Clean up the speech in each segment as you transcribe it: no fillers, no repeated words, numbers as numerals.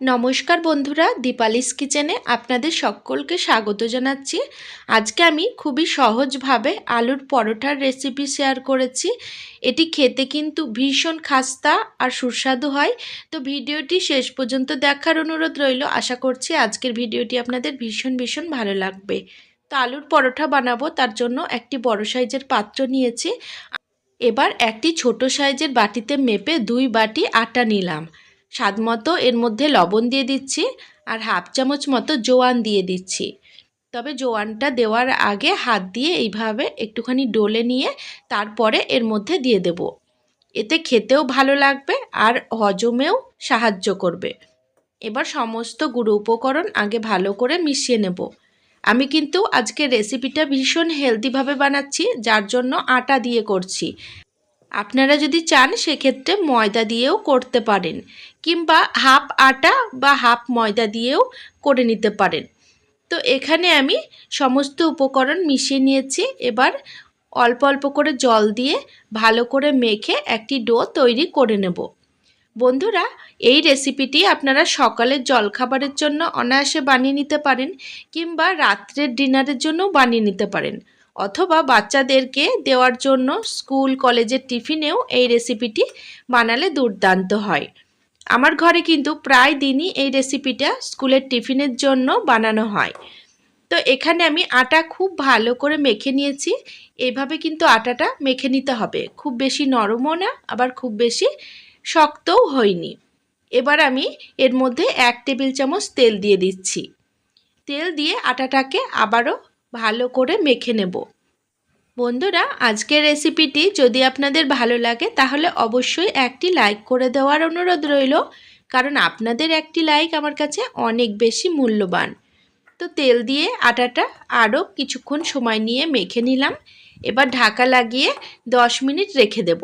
নমস্কার বন্ধুরা, দীপালিস কিচেনে আপনাদের সকলকে স্বাগত জানাচ্ছি। আজকে আমি খুবই সহজভাবে আলুর পরোটার রেসিপি শেয়ার করেছি। এটি খেতে কিন্তু ভীষণ খাস্তা আর সুস্বাদু হয়। তো ভিডিওটি শেষ পর্যন্ত দেখার অনুরোধ রইল। আশা করছি আজকের ভিডিওটি আপনাদের ভীষণ ভালো লাগবে। তো আলুর পরোটা বানাবো, তার জন্য একটি বড় সাইজের পাত্র নিয়েছি। এবার একটি ছোট সাইজের বাটিতে মেপে 2 বাটি আটা নিলাম। স্বাদমতো এর মধ্যে লবণ দিয়ে দিচ্ছি আর হাফ চামচ মতো জোয়ান দিয়ে দিচ্ছি। তবে জোয়ানটা দেওয়ার আগে হাত দিয়ে এইভাবে একটুখানি ডলে নিয়ে তারপরে এর মধ্যে দিয়ে দেব। এতে খেতেও ভালো লাগবে আর হজমেও সাহায্য করবে। এবার সমস্ত গুঁড়ো উপকরণ আগে ভালো করে মিশিয়ে নেব। আমি কিন্তু আজকের রেসিপিটা ভীষণ হেলদিভাবে বানাচ্ছি, যার জন্য আটা দিয়ে করছি। আপনারা যদি চান সেক্ষেত্রে ময়দা দিয়েও করতে পারেন, কিংবা হাফ আটা বা হাফ ময়দা দিয়েও করে নিতে পারেন। তো এখানে আমি সমস্ত উপকরণ মিশিয়ে নিয়েছি। এবার অল্প অল্প করে জল দিয়ে ভালো করে মেখে একটি ডো তৈরি করে নেব। বন্ধুরা, এই রেসিপিটি আপনারা সকালের জলখাবারের জন্য অনায়াসে বানিয়ে নিতে পারেন, কিংবা রাত্রের ডিনারের জন্য বানিয়ে নিতে পারেন, অথবা বাচ্চাদেরকে দেওয়ার জন্য স্কুল কলেজের টিফিনেও এই রেসিপিটি বানালে দুর্দান্ত হয়। আমার ঘরে কিন্তু প্রায় দিনই এই রেসিপিটা স্কুলের টিফিনের জন্য বানানো হয়। তো এখানে আমি আটা খুব ভালো করে মেখে নিয়েছি। এইভাবে কিন্তু আটাটা মেখে নিতে হবে, খুব বেশি নরমও না আবার খুব বেশি শক্তও হয়নি। এবার আমি এর মধ্যে 1 টেবিল চামচ তেল দিয়ে দিচ্ছি। তেল দিয়ে আটাটাকে আবারও ভালো করে মেখে নেব। বন্ধুরা, আজকের রেসিপিটি যদি আপনাদের ভালো লাগে তাহলে অবশ্যই একটি লাইক করে দেওয়ার অনুরোধ রইল, কারণ আপনাদের একটি লাইক আমার কাছে অনেক বেশি মূল্যবান। তো তেল দিয়ে আটাটা আরও কিছুক্ষণ সময় নিয়ে মেখে নিলাম। এবার ঢাকা লাগিয়ে 10 মিনিট রেখে দেব।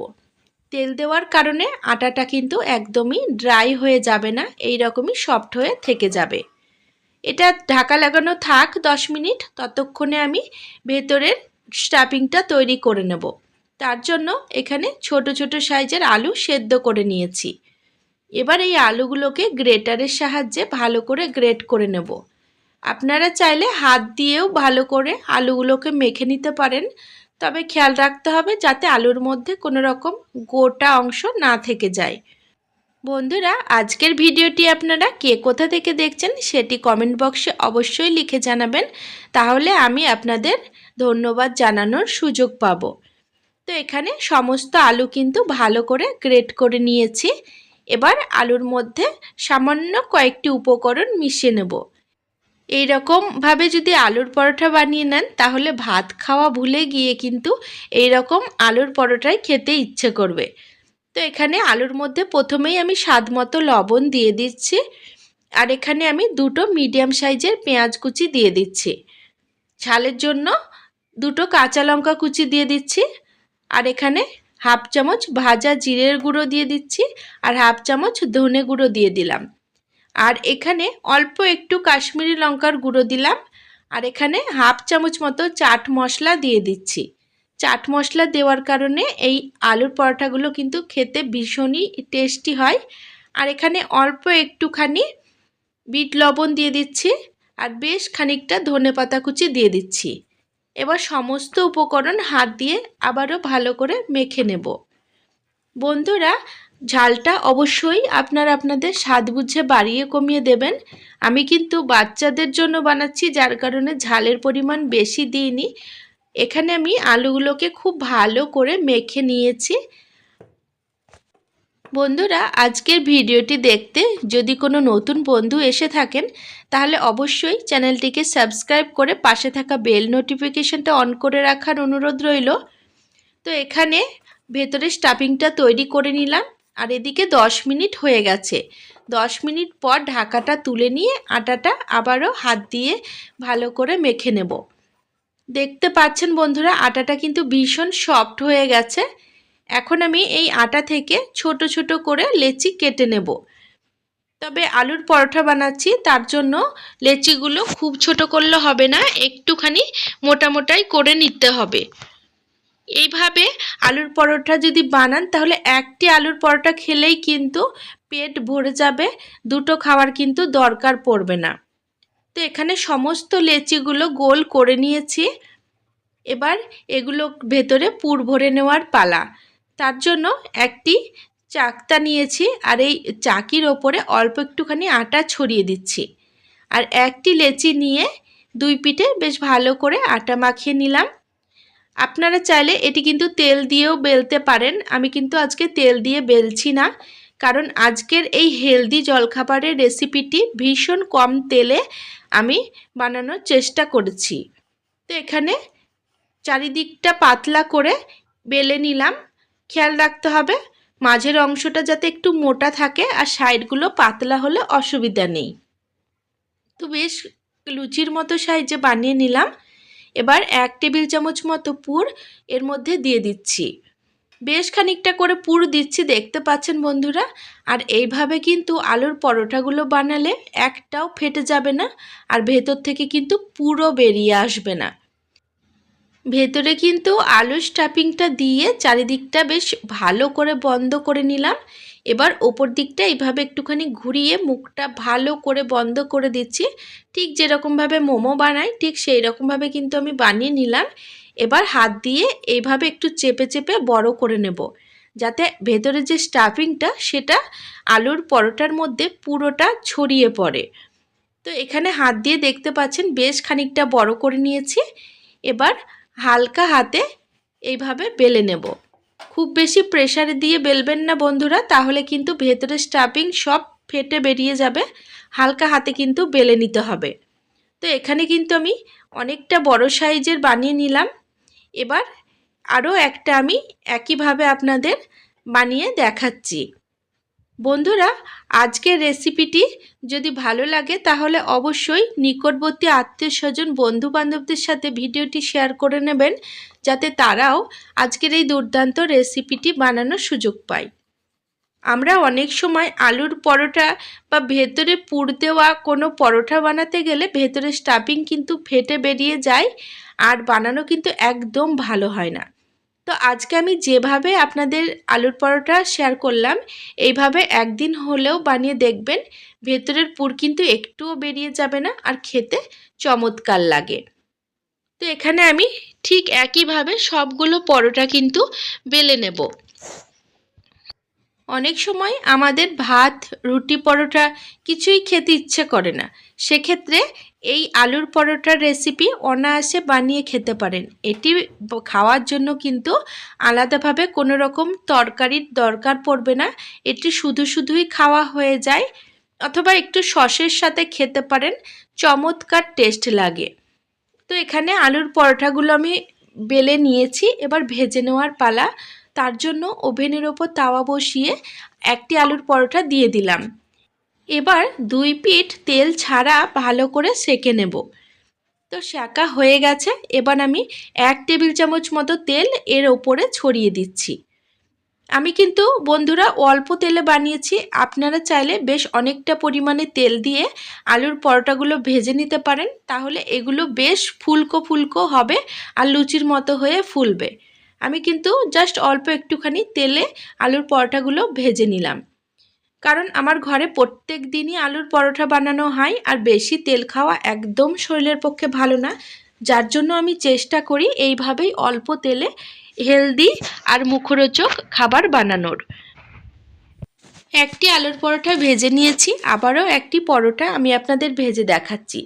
তেল দেওয়ার কারণে আটাটা কিন্তু একদমই ড্রাই হয়ে যাবে না, এই রকমই সফট হয়ে থেকে যাবে। এটা ঢাকা লাগানো থাক 10 মিনিট। ততক্ষণে আমি ভেতরের স্টাফিংটা তৈরি করে নেব। তার জন্য এখানে ছোট ছোট সাইজের আলু সেদ্ধ করে নিয়েছি। এবার এই আলুগুলোকে গ্রেটারের সাহায্যে ভালো করে গ্রেট করে নেব। আপনারা চাইলে হাত দিয়েও ভালো করে আলুগুলোকে মেখে নিতে পারেন, তবে খেয়াল রাখতে হবে যাতে আলুর মধ্যে কোনো রকম গোটা অংশ না থেকে যায়। বন্ধুরা, আজকের ভিডিওটি আপনারা কে কোথা থেকে দেখছেন সেটি কমেন্ট বক্সে অবশ্যই লিখে জানাবেন, তাহলে আমি আপনাদের ধন্যবাদ জানানোর সুযোগ পাব। তো এখানে সমস্ত আলু কিন্তু ভালো করে গ্রেট করে নিয়েছি। এবার আলুর মধ্যে সামান্য কয়েকটি উপকরণ মিশিয়ে নেব। এই রকমভাবে যদি আলুর পরোটা বানিয়ে নেন তাহলে ভাত খাওয়া ভুলে গিয়ে কিন্তু এই রকম আলুর পরোটাই খেতে ইচ্ছে করবে। তো এখানে আলুর মধ্যে প্রথমেই আমি স্বাদ মতো লবণ দিয়ে দিচ্ছি, আর এখানে আমি 2টো মিডিয়াম সাইজের পেঁয়াজ কুচি দিয়ে দিচ্ছি। ঝালের জন্য 2টো কাঁচা লঙ্কা কুচি দিয়ে দিচ্ছি, আর এখানে হাফ চামচ ভাজা জিরের গুঁড়ো দিয়ে দিচ্ছি, আর হাফ চামচ ধনে গুঁড়ো দিয়ে দিলাম। আর এখানে অল্প একটু কাশ্মীরি লঙ্কার গুঁড়ো দিলাম, আর এখানে হাফ চামচ মতো চাট মশলা দিয়ে দিচ্ছি। চাট মশলা দেওয়ার কারণে এই আলুর পরোটাগুলো কিন্তু খেতে ভীষণই টেস্টি হয়। আর এখানে অল্প একটুখানি বিট লবণ দিয়ে দিচ্ছি, আর বেশ খানিকটা ধনেপাতা কুচি দিয়ে দিচ্ছি। এবার সমস্ত উপকরণ হাত দিয়ে আবারও ভালো করে মেখে নেব। বন্ধুরা, ঝালটা অবশ্যই আপনারা আপনাদের স্বাদ বুঝে বাড়িয়ে কমিয়ে দেবেন। আমি কিন্তু বাচ্চাদের জন্য বানাচ্ছি, যার কারণে ঝালের পরিমাণ বেশি দিইনি। এখানে আমি আলুগুলোকে খুব ভালো করে মেখে নিয়েছি। বন্ধুরা, আজকের ভিডিওটি দেখতে যদি কোনো নতুন বন্ধু এসে থাকেন তাহলে অবশ্যই চ্যানেলটিকে সাবস্ক্রাইব করে পাশে থাকা বেল নোটিফিকেশনটা অন করে রাখার অনুরোধ রইল। তো এখানে ভেতরে স্টাফিংটা তৈরি করে নিলাম, আর এদিকে 10 মিনিট হয়ে গেছে। 10 মিনিট পর ঢাকাটা তুলে নিয়ে আটাটা আবারও হাত দিয়ে ভালো করে মেখে নেব। দেখতে পাচ্ছেন বন্ধুরা, আটাটা কিন্তু ভীষণ সফট হয়ে গেছে। এখন আমি এই আটা থেকে ছোট ছোট করে লেচি কেটে নেব। তবে আলুর পরোটা বানাচ্ছি, তার জন্য লেচিগুলো খুব ছোট করলে হবে না, একটুখানি মোটা মোটাই করে নিতে হবে। এইভাবে আলুর পরোটা যদি বানান তাহলে একটি আলুর পরোটা খেলেই কিন্তু পেট ভরে যাবে, দুটো খাওয়ার কিন্তু দরকার পড়বে না। তো এখানে সমস্ত লেচিগুলো গোল করে নিয়েছি। এবার এগুলো ভেতরে পুর ভরে নেওয়ার পালা। তার জন্য একটি চাকতা নিয়েছি আর এই চাকির ওপরে অল্প একটুখানি আটা ছড়িয়ে দিচ্ছি। আর একটি লেচি নিয়ে দুই পিঠে বেশ ভালো করে আটা মাখিয়ে নিলাম। আপনারা চাইলে এটি কিন্তু তেল দিয়েও বেলতে পারেন। আমি কিন্তু আজকে তেল দিয়ে বেলছি না, কারণ আজকের এই হেলদি জলখাবারের রেসিপিটি ভীষণ কম তেলে আমি বানানোর চেষ্টা করেছি। তো এখানে চারিদিকটা পাতলা করে বেলে নিলাম। খেয়াল রাখতে হবে মাঝের অংশটা যাতে একটু মোটা থাকে আর সাইডগুলো পাতলা হলে অসুবিধা নেই। তো বেশ লুচির মতো সাইজে বানিয়ে নিলাম। এবার 1 টেবিল চামচ মতো পুর এর মধ্যে দিয়ে দিচ্ছি। বেশ খানিকটা করে পুর দিচ্ছি, দেখতে পাচ্ছেন বন্ধুরা। আর এইভাবে কিন্তু আলুর পরোটাগুলো বানালে একটাও ফেটে যাবে না আর ভেতর থেকে কিন্তু পুরো বেরিয়ে আসবে না। ভেতরে কিন্তু আলুর স্টাফিংটা দিয়ে চারিদিকটা বেশ ভালো করে বন্ধ করে নিলাম। এবার ওপর দিকটা এইভাবে একটুখানি ঘুরিয়ে মুখটা ভালো করে বন্ধ করে দিচ্ছি। ঠিক যেরকমভাবে মোমো বানাই ঠিক সেই রকমভাবে কিন্তু আমি বানিয়ে নিলাম। এবার হাত দিয়ে এইভাবে একটু চেপে চেপে বড় করে নেব, যাতে ভেতরে যে স্টাফিংটা সেটা আলুর পরোটার মধ্যে পুরোটা ছড়িয়ে পড়ে। তো এখানে হাত দিয়ে দেখতে পাচ্ছেন বেশ খানিকটা বড় করে নিয়েছি। এবার হালকা হাতে এইভাবে বেলে নেব। খুব বেশি প্রেসারে দিয়ে বেলবেন না বন্ধুরা, তাহলে কিন্তু ভেতরে স্টাফিং সব ফেটে বেরিয়ে যাবে। হালকা হাতে কিন্তু বেলে নিতে হবে। তো এখানে কিন্তু আমি অনেকটা বড় সাইজের বানিয়ে নিলাম। এবার আরও একটা আমি একইভাবে আপনাদের বানিয়ে দেখাচ্ছি। বন্ধুরা, আজকের রেসিপিটি যদি ভালো লাগে তাহলে অবশ্যই নিকটবর্তী আত্মীয়স্বজন বন্ধুবান্ধবদের সাথে ভিডিওটি শেয়ার করে নেবেন, যাতে তারাও আজকের এই দুর্দান্ত রেসিপিটি বানানোর সুযোগ পায়। আমরা অনেক সময় আলুর পরোটা বা ভেতরে পুর দেওয়া কোনো পরোটা বানাতে গেলে ভেতরে স্টাফিং কিন্তু ফেটে বেরিয়ে যায় আর বানানো কিন্তু একদম ভালো হয় না। তো আজকে আমি যেভাবে আপনাদের আলুর পরোটা শেয়ার করলাম এইভাবে একদিন হলেও বানিয়ে দেখবেন, ভেতরের পুর কিন্তু একটুও বেরিয়ে যাবে না আর খেতে চমৎকার লাগে। তো এখানে আমি ঠিক একইভাবে সবগুলো পরোটা কিন্তু বেলে নেব। অনেক সময় আমাদের ভাত, রুটি, পরোটা কিছুই খেতে ইচ্ছে করে না, সেক্ষেত্রে এই আলুর পরোটার রেসিপি অনায়াসে বানিয়ে খেতে পারেন। এটি খাওয়ার জন্য কিন্তু আলাদাভাবে কোনো রকম তরকারির দরকার পড়বে না। এটি শুধু শুধুই খাওয়া হয়ে যায়, অথবা একটু সসের সাথে খেতে পারেন, চমৎকার টেস্ট লাগে। তো এখানে আলুর পরোটাগুলো আমি বেলে নিয়েছি, এবার ভেজে নেওয়ার পালা। তার জন্য ওভেনের ওপর তাওয়া বসিয়ে একটি আলুর পরোটা দিয়ে দিলাম। এবার দুই পিঠ তেল ছাড়া ভালো করে সেঁকে নেব। তো সেঁকা হয়ে গেছে। এবার আমি 1 টেবিল চামচ মতো তেল এর ওপরে ছড়িয়ে দিচ্ছি। আমি কিন্তু বন্ধুরা অল্প তেলে বানিয়েছি, আপনারা চাইলে বেশ অনেকটা পরিমাণে তেল দিয়ে আলুর পরোটাগুলো ভেজে নিতে পারেন, তাহলে এগুলো বেশ ফুলকো ফুলকো হবে আর লুচির মতো হয়ে ফুলবে। আমি কিন্তু জাস্ট অল্প একটুখানি তেলে আলুর পরোটাগুলো ভেজে নিলাম, কারণ আমার ঘরে প্রত্যেক দিনই আলুর পরোটা বানানো হয় আর বেশি তেল খাওয়া একদম শরীরের পক্ষে ভালো না। যার জন্য আমি চেষ্টা করি এইভাবেই অল্প তেলে হেলদি আর মুখরোচক খাবার বানানোর। একটি আলুর পরোটা ভেজে নিয়েছি, আবারও একটি পরোটা আমি আপনাদের ভেজে দেখাচ্ছি।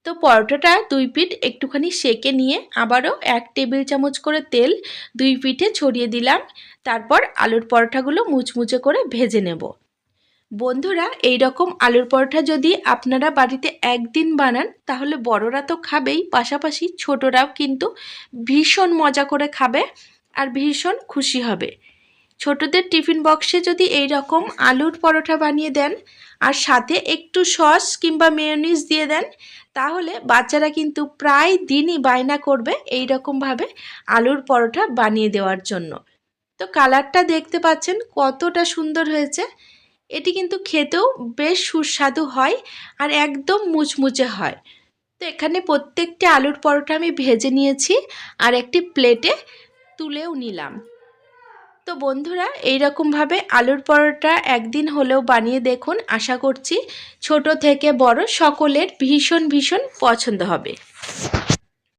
তো পরোটাটা দুই পিঠ একটুখানি সেঁকে নিয়ে আবারও 1 টেবিল চামচ করে তেল দুই পিঠে ছড়িয়ে দিলাম। তারপর আলুর পরোটাগুলো মুচমুচে করে ভেজে নেব। বন্ধুরা, এই রকম আলুর পরোটা যদি আপনারা বাড়িতে একদিন বানান তাহলে বড়রা তো খাবেই, পাশাপাশি ছোটরাও কিন্তু ভীষণ মজা করে খাবে আর ভীষণ খুশি হবে। ছোটদের টিফিন বক্সে যদি এই রকম আলুর পরোটা বানিয়ে দেন আর সাথে একটু সস কিংবা মেয়োনিজ দিয়ে দেন, তাহলে বাচ্চারা কিন্তু প্রায় দিনই বায়না করবে এই রকমভাবে আলুর পরোটা বানিয়ে দেওয়ার জন্য। তো কালারটা দেখতে পাচ্ছেন কতটা সুন্দর হয়েছে। এটি কিন্তু খেতেও বেশ সুস্বাদু হয় আর একদম মুচমুচে হয়। তো এখানে প্রত্যেকটি আলুর পরোটা আমি ভেজে নিয়েছি আর একটি প্লেটে তুলেও নিলাম। তো বন্ধুরা এইরকমভাবে আলুর পরোটা একদিন হলেও বানিয়ে দেখুন, আশা করছি ছোট থেকে বড় সকলের ভীষণ ভীষণ পছন্দ হবে।